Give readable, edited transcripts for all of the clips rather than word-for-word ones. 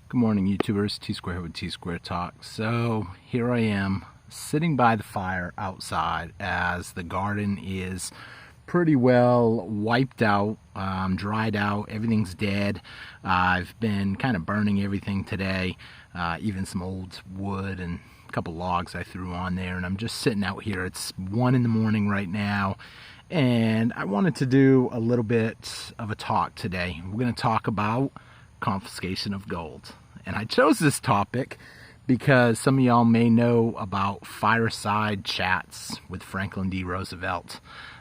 Good morning, YouTubers. Tsquare here with Tsquare Talk. So here I am sitting by the fire outside as the garden is pretty well wiped out, dried out. Everything's dead. I've been kind of burning everything today, even some old wood and a couple logs I threw on there. And I'm just sitting out here. It's 1 in the morning right now. And I wanted to do a little bit of a talk today. We're going to talk about confiscation of gold. And I chose this topic because some of y'all may know about Fireside chats with Franklin D. Roosevelt,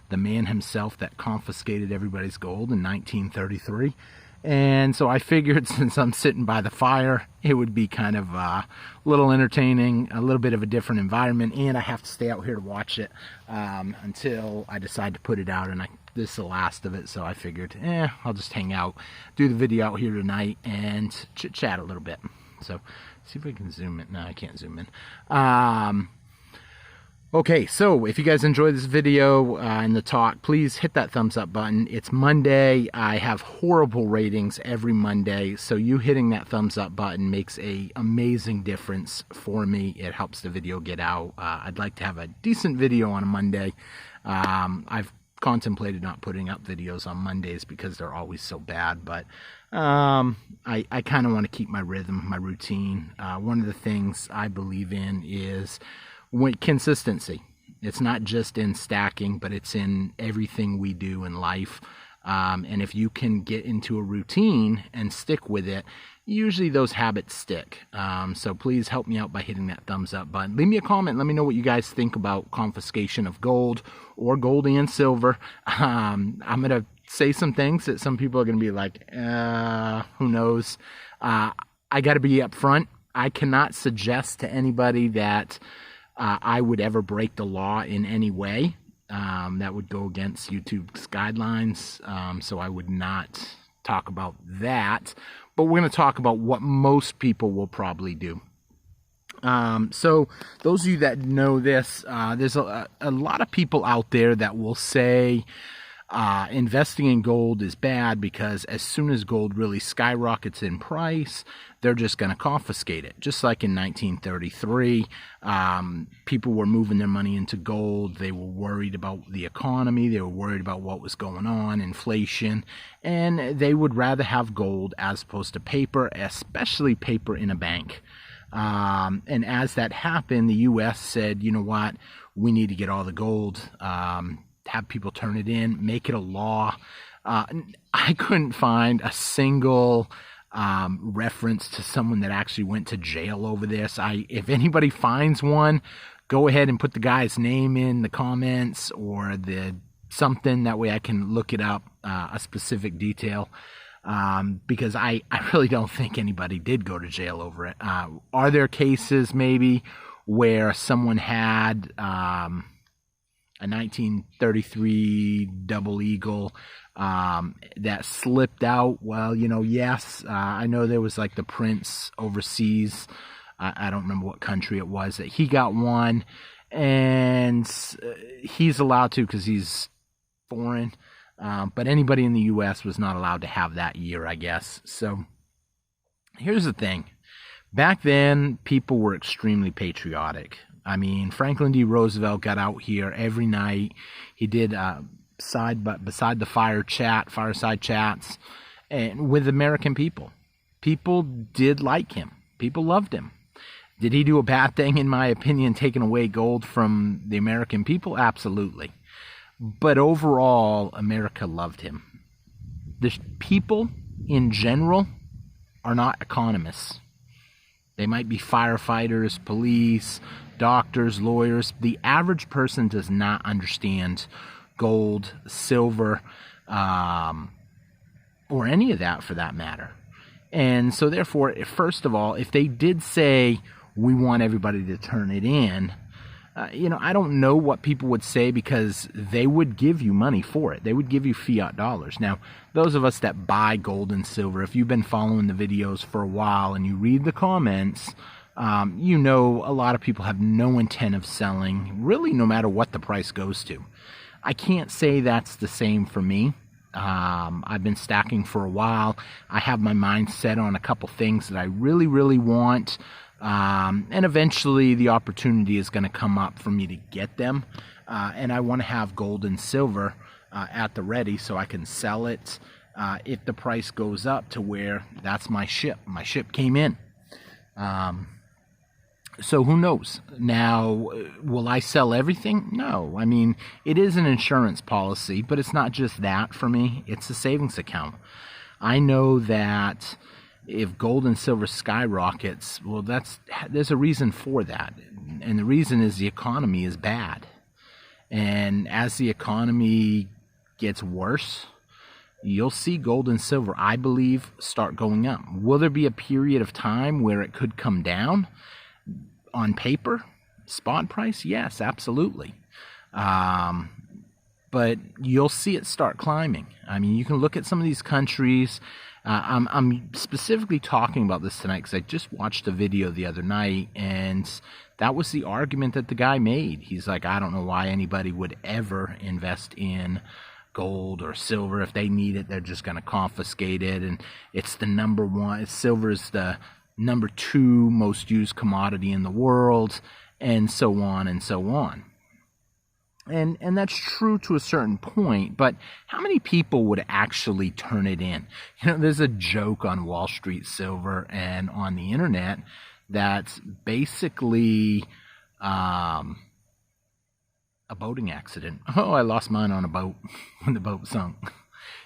the man himself that confiscated everybody's gold in 1933. And so I figured, since I'm sitting by the fire, it would be kind of a little entertaining, a little bit of a different environment, and I have to stay out here to watch it until I decide to put it out. And this is the last of it, so I figured, I'll just hang out, do the video out here tonight, and chit-chat a little bit. So, see if we can zoom in. No, I can't zoom in. Okay, so if you guys enjoy this video and the talk, please hit that thumbs up button. It's Monday. I have horrible ratings every Monday, so you hitting that thumbs up button makes an amazing difference for me. It helps the video get out. I'd like to have a decent video on a Monday. I've contemplated not putting up videos on Mondays because they're always so bad, but I kind of want to keep my rhythm, my routine. One of the things I believe in is consistency. It's not just in stacking, but it's in everything we do in life. And if you can get into a routine and stick with it, usually those habits stick. So please help me out by hitting that thumbs up button. Leave me a comment. Let me know what you guys think about confiscation of gold or gold and silver. I'm going to say some things that some people are going to be like, who knows? I got to be upfront. I cannot suggest to anybody that I would ever break the law in any way. That would go against YouTube's guidelines, so I would not talk about that. But we're going to talk about what most people will probably do. So those of you that know this, there's a lot of people out there that will say investing in gold is bad because as soon as gold really skyrockets in price, they're just going to confiscate it. Just like in 1933, people were moving their money into gold. They were worried about the economy. They were worried about what was going on, inflation, and they would rather have gold as opposed to paper, especially paper in a bank. And as that happened, the U.S. said, you know what, we need to get all the gold, have people turn it in, make it a law. I couldn't find a single reference to someone that actually went to jail over this. If anybody finds one, go ahead and put the guy's name in the comments or something. That way I can look it up, a specific detail. Because I really don't think anybody did go to jail over it. Are there cases maybe where someone had a 1933 double eagle that slipped out? Well, yes. I know there was like the prince overseas. I don't remember what country it was that he got one, and he's allowed to because he's foreign. But anybody in the U.S. was not allowed to have that year, I guess. So here's the thing. Back then, people were extremely patriotic. I mean, Franklin D. Roosevelt got out here every night. He did beside the fireside chats, and with American people. People did like him. People loved him. Did he do a bad thing, in my opinion, taking away gold from the American people? Absolutely. But overall, America loved him. The people in general are not economists. They might be firefighters, police, doctors, lawyers. The average person does not understand gold, silver, or any of that for that matter. And so therefore, first of all, if they did say, we want everybody to turn it in, I don't know what people would say, because they would give you money for it. They would give you fiat dollars. Now, those of us that buy gold and silver, if you've been following the videos for a while and you read the comments, a lot of people have no intent of selling, really, no matter what the price goes to. I can't say that's the same for me. I've been stacking for a while. I have my mind set on a couple things that I really, really want. And eventually the opportunity is going to come up for me to get them. And I want to have gold and silver at the ready so I can sell it if the price goes up to where that's my ship. My ship came in. So who knows? Now, will I sell everything? No. I mean, it is an insurance policy, but it's not just that for me. It's a savings account. I know that if gold and silver skyrockets, well, there's a reason for that. And the reason is the economy is bad. And as the economy gets worse, you'll see gold and silver, I believe, start going up. Will there be a period of time where it could come down? On paper, spot price, yes, absolutely. But you'll see it start climbing. I mean, you can look at some of these countries. I'm specifically talking about this tonight because I just watched a video the other night, and that was the argument that the guy made. He's like, I don't know why anybody would ever invest in gold or silver. If they need it, they're just going to confiscate it. And it's the number one. Silver is the number 2 most used commodity in the world, and so on and so on. And that's true to a certain point, but how many people would actually turn it in? You know, there's a joke on Wall Street Silver and on the internet that's basically a boating accident. Oh, I lost mine on a boat when the boat sunk.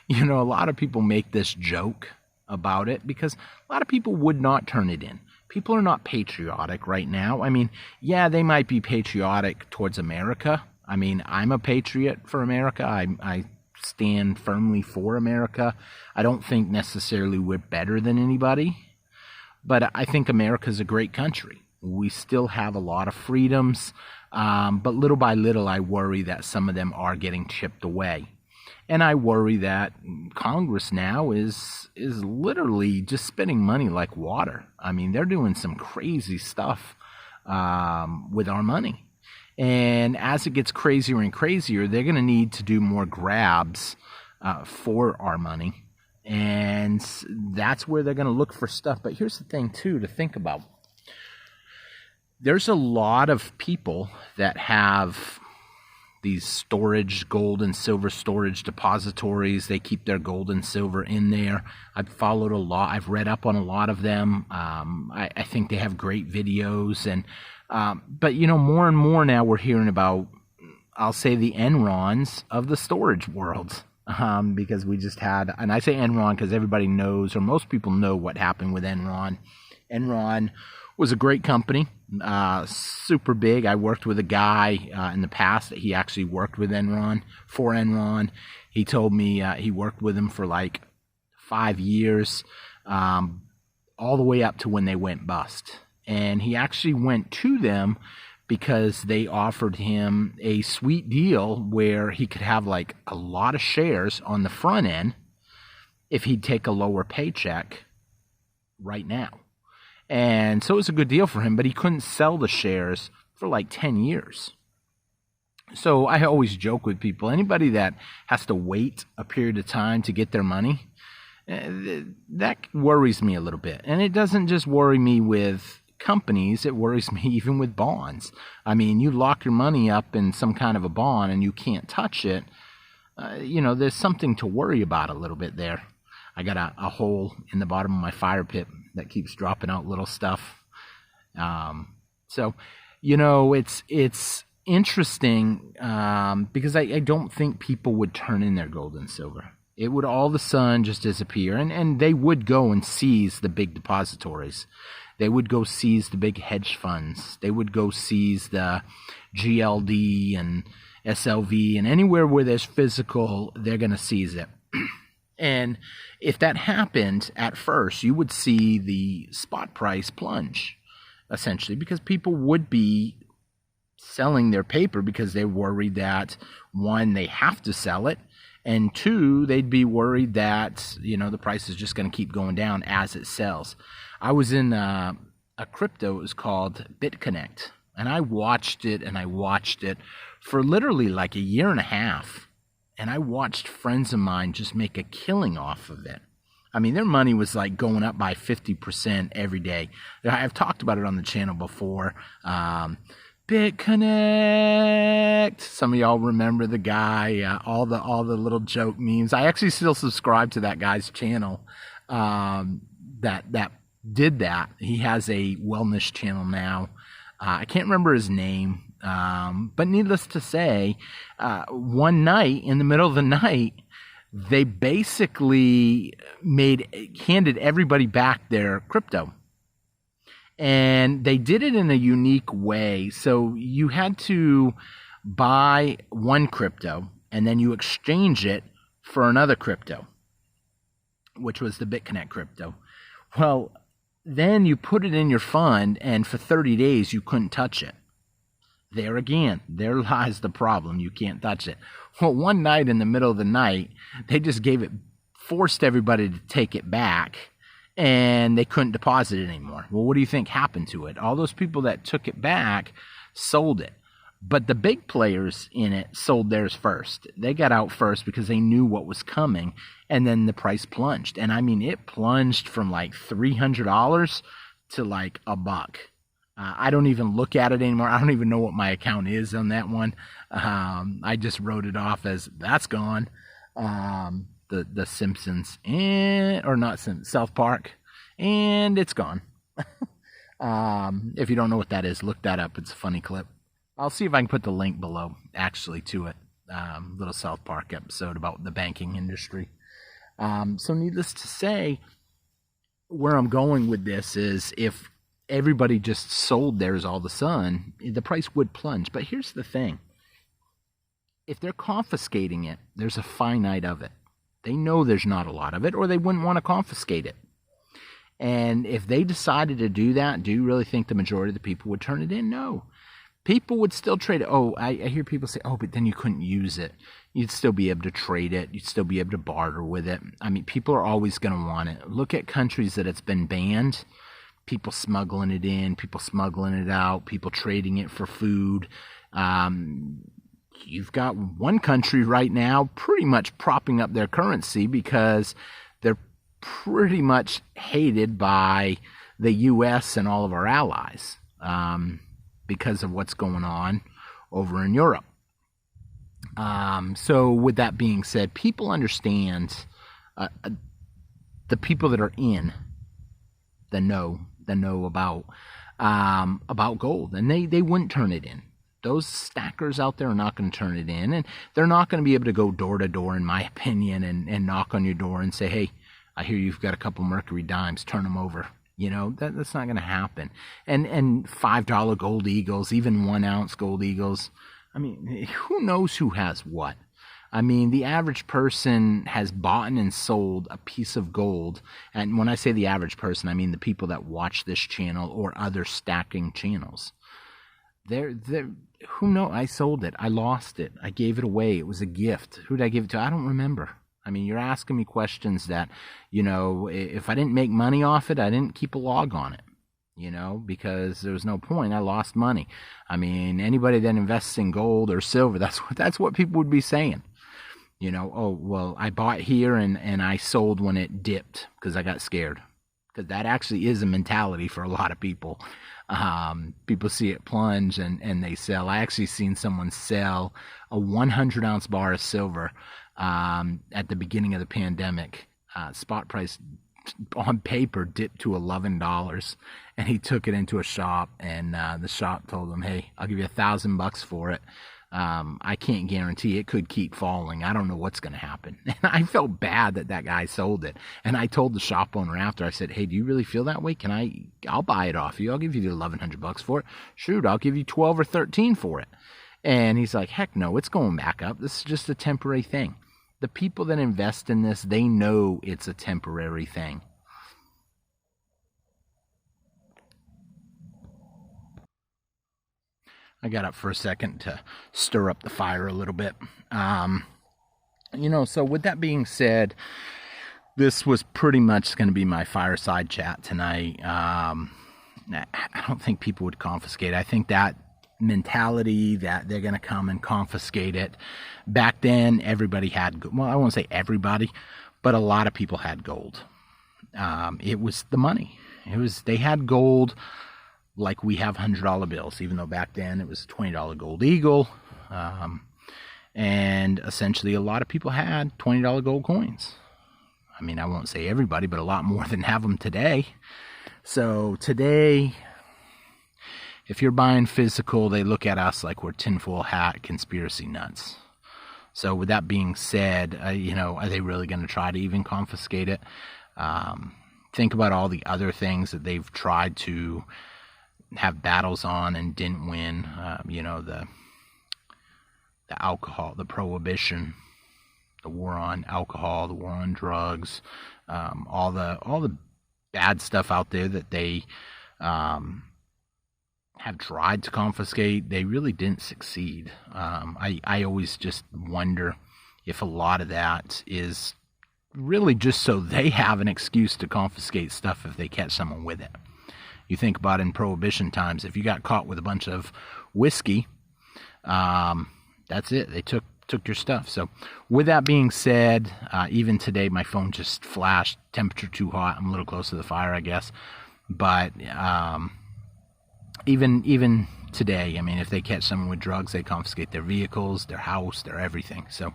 You know, a lot of people make this joke about it because a lot of people would not turn it in. People are not patriotic right now. I mean, yeah, they might be patriotic towards America. I mean, I'm a patriot for America. I stand firmly for America. I don't think necessarily we're better than anybody, but I think America's a great country. We still have a lot of freedoms, but little by little, I worry that some of them are getting chipped away. And I worry that Congress now is literally just spending money like water. I mean, they're doing some crazy stuff with our money. And as it gets crazier and crazier, they're going to need to do more grabs for our money. And that's where they're going to look for stuff. But here's the thing, too, to think about. There's a lot of people that have these storage, gold and silver storage depositories. They keep their gold and silver in there. I've followed a lot. I've read up on a lot of them. I think they have great videos. And but, you know, more and more now we're hearing about, I'll say, the Enrons of the storage world. Because we just had, and I say Enron because everybody knows, or most people know what happened with Enron. Enron was a great company, super big. I worked with a guy in the past that he actually worked with Enron, for Enron. He told me he worked with them for like 5 years, all the way up to when they went bust. And he actually went to them because they offered him a sweet deal where he could have like a lot of shares on the front end if he'd take a lower paycheck right now. And so it was a good deal for him, but he couldn't sell the shares for like 10 years. So I always joke with people, anybody that has to wait a period of time to get their money, that worries me a little bit. And it doesn't just worry me with companies, it worries me even with bonds. I mean, you lock your money up in some kind of a bond and you can't touch it. You know, there's something to worry about a little bit there. I got a hole in the bottom of my fire pit that keeps dropping out little stuff. So, you know, it's interesting because I don't think people would turn in their gold and silver. It would all of a sudden just disappear. And they would go and seize the big depositories. They would go seize the big hedge funds. They would go seize the GLD and SLV. And anywhere where there's physical, they're going to seize it. And if that happened at first, you would see the spot price plunge, essentially, because people would be selling their paper because they're worried that, one, they have to sell it, and two, they'd be worried that, you know, the price is just going to keep going down as it sells. I was in a crypto, it was called BitConnect, and I watched it for literally like a year and a half. and I watched friends of mine just make a killing off of it. I mean, their money was like going up by 50% every day. I've talked about it on the channel before. BitConnect. Some of y'all remember the guy, all the little joke memes. I actually still subscribe to that guy's channel that did that. He has a wellness channel now. I can't remember his name, but needless to say, one night, in the middle of the night, they basically handed everybody back their crypto. And they did it in a unique way. So you had to buy one crypto and then you exchange it for another crypto, which was the BitConnect crypto. Well, then you put it in your fund, and for 30 days you couldn't touch it. There again, there lies the problem. You can't touch it. Well, one night in the middle of the night, they just forced everybody to take it back, and they couldn't deposit it anymore. Well, what do you think happened to it? All those people that took it back sold it. But the big players in it sold theirs first. They got out first because they knew what was coming, and then the price plunged. And I mean, it plunged from like $300 to like $1. I don't even look at it anymore. I don't even know what my account is on that one. I just wrote it off as that's gone. The Simpsons, or not Simpsons, South Park, and it's gone. If you don't know what that is, look that up. It's a funny clip. I'll see if I can put the link below, actually, to it. Little South Park episode about the banking industry. So needless to say, where I'm going with this is if everybody just sold theirs all of a sudden, the price would plunge. But here's the thing. If they're confiscating it, there's a finite of it. They know there's not a lot of it, or they wouldn't want to confiscate it. And if they decided to do that, do you really think the majority of the people would turn it in? No. People would still trade it. Oh, I hear people say, oh, but then you couldn't use it. You'd still be able to trade it. You'd still be able to barter with it. I mean, people are always going to want it. Look at countries that it's been banned. People smuggling it in, people smuggling it out, people trading it for food. You've got one country right now pretty much propping up their currency because they're pretty much hated by the U.S. and all of our allies because of what's going on over in Europe. So with that being said, people understand, the people that are in the know about gold, and they wouldn't turn it in. Those stackers out there are not going to turn it in, and they're not going to be able to go door to door, in my opinion, and knock on your door and say, hey, I hear you've got a couple Mercury dimes, turn them over. You know, that's not going to happen. And $5 gold eagles, even 1 ounce gold eagles, I mean, who knows who has what? I mean, the average person has bought and sold a piece of gold. And when I say the average person, I mean the people that watch this channel or other stacking channels. Who knows? I sold it. I lost it. I gave it away. It was a gift. Who did I give it to? I don't remember. I mean, you're asking me questions that, you know, if I didn't make money off it, I didn't keep a log on it, you know, because there was no point. I lost money. I mean, anybody that invests in gold or silver, that's what people would be saying. You know, oh, well, I bought here and I sold when it dipped because I got scared. Because that actually is a mentality for a lot of people. People see it plunge and they sell. I actually seen someone sell a 100-ounce bar of silver at the beginning of the pandemic. Spot price on paper dipped to $11, and he took it into a shop, and the shop told him, hey, I'll give you $1,000 for it. I can't guarantee it could keep falling. I don't know what's going to happen. And I felt bad that guy sold it. And I told the shop owner after, I said, hey, do you really feel that way? I'll buy it off you. I'll give you the $1,100 for it. Shoot, I'll give you 12 or 13 for it. And he's like, heck no, it's going back up. This is just a temporary thing. The people that invest in this, they know it's a temporary thing. I got up for a second to stir up the fire a little bit. You know, so with that being said, this was pretty much going to be my fireside chat tonight. I don't think people would confiscate. I think that mentality that they're going to come and confiscate it. Back then, everybody had, well, I won't say everybody, but a lot of people had gold. It was the money. They had gold like we have $100 bills, even though back then it was a $20 gold eagle. And essentially a lot of people had $20 gold coins. I mean, I won't say everybody, but a lot more than have them today. So today, if you're buying physical, they look at us like we're tinfoil hat conspiracy nuts. So with that being said, are they really going to try to even confiscate it? Think about all the other things that they've tried to have battles on and didn't win. The alcohol, the prohibition, the war on alcohol, the war on drugs, all the bad stuff out there that they have tried to confiscate. They really didn't succeed. I always just wonder if a lot of that is really just so they have an excuse to confiscate stuff if they catch someone with it. You think about in Prohibition times, if you got caught with a bunch of whiskey, that's it. They took your stuff. So with that being said, even today my phone just flashed, temperature too hot. I'm a little close to the fire, I guess. But even today, I mean, if they catch someone with drugs, they confiscate their vehicles, their house, their everything. So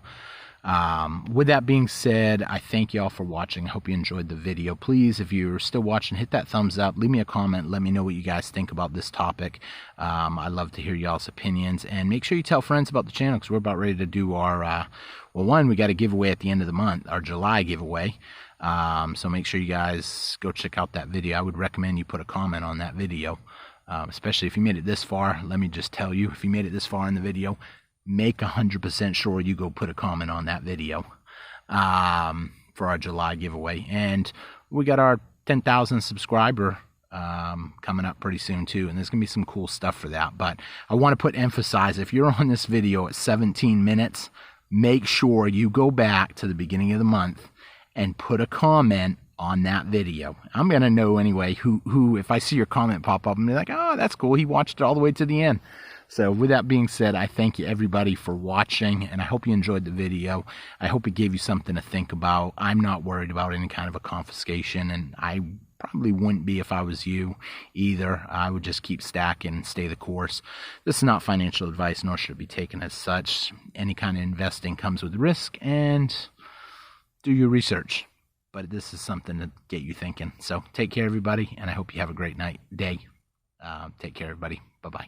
with that being said, I thank you all for watching. I hope you enjoyed the video. Please, if you're still watching, hit that thumbs up, leave me a comment, let me know what you guys think about this topic. I'd love to hear y'all's opinions, and make sure you tell friends about the channel, because we're about ready to do our we got a giveaway at the end of the month, our July giveaway. So make sure you guys go check out that video. I would recommend you put a comment on that video, especially if you made it this far. Let me just tell you, if you made it this far in the video, make 100% sure you go put a comment on that video for our July giveaway. And we got our 10,000 subscriber coming up pretty soon too, and there's gonna be some cool stuff for that. But I want to emphasize, if you're on this video at 17 minutes, make sure you go back to the beginning of the month and put a comment on that video. I'm gonna know anyway who if I see your comment pop up and be like, oh, that's cool, he watched it all the way to the end. So with that being said, I thank you everybody for watching, and I hope you enjoyed the video. I hope it gave you something to think about. I'm not worried about any kind of a confiscation, and I probably wouldn't be if I was you either. I would just keep stacking and stay the course. This is not financial advice, nor should it be taken as such. Any kind of investing comes with risk, and do your research. But this is something to get you thinking. So take care, everybody, and I hope you have a great day. Take care, everybody. Bye-bye.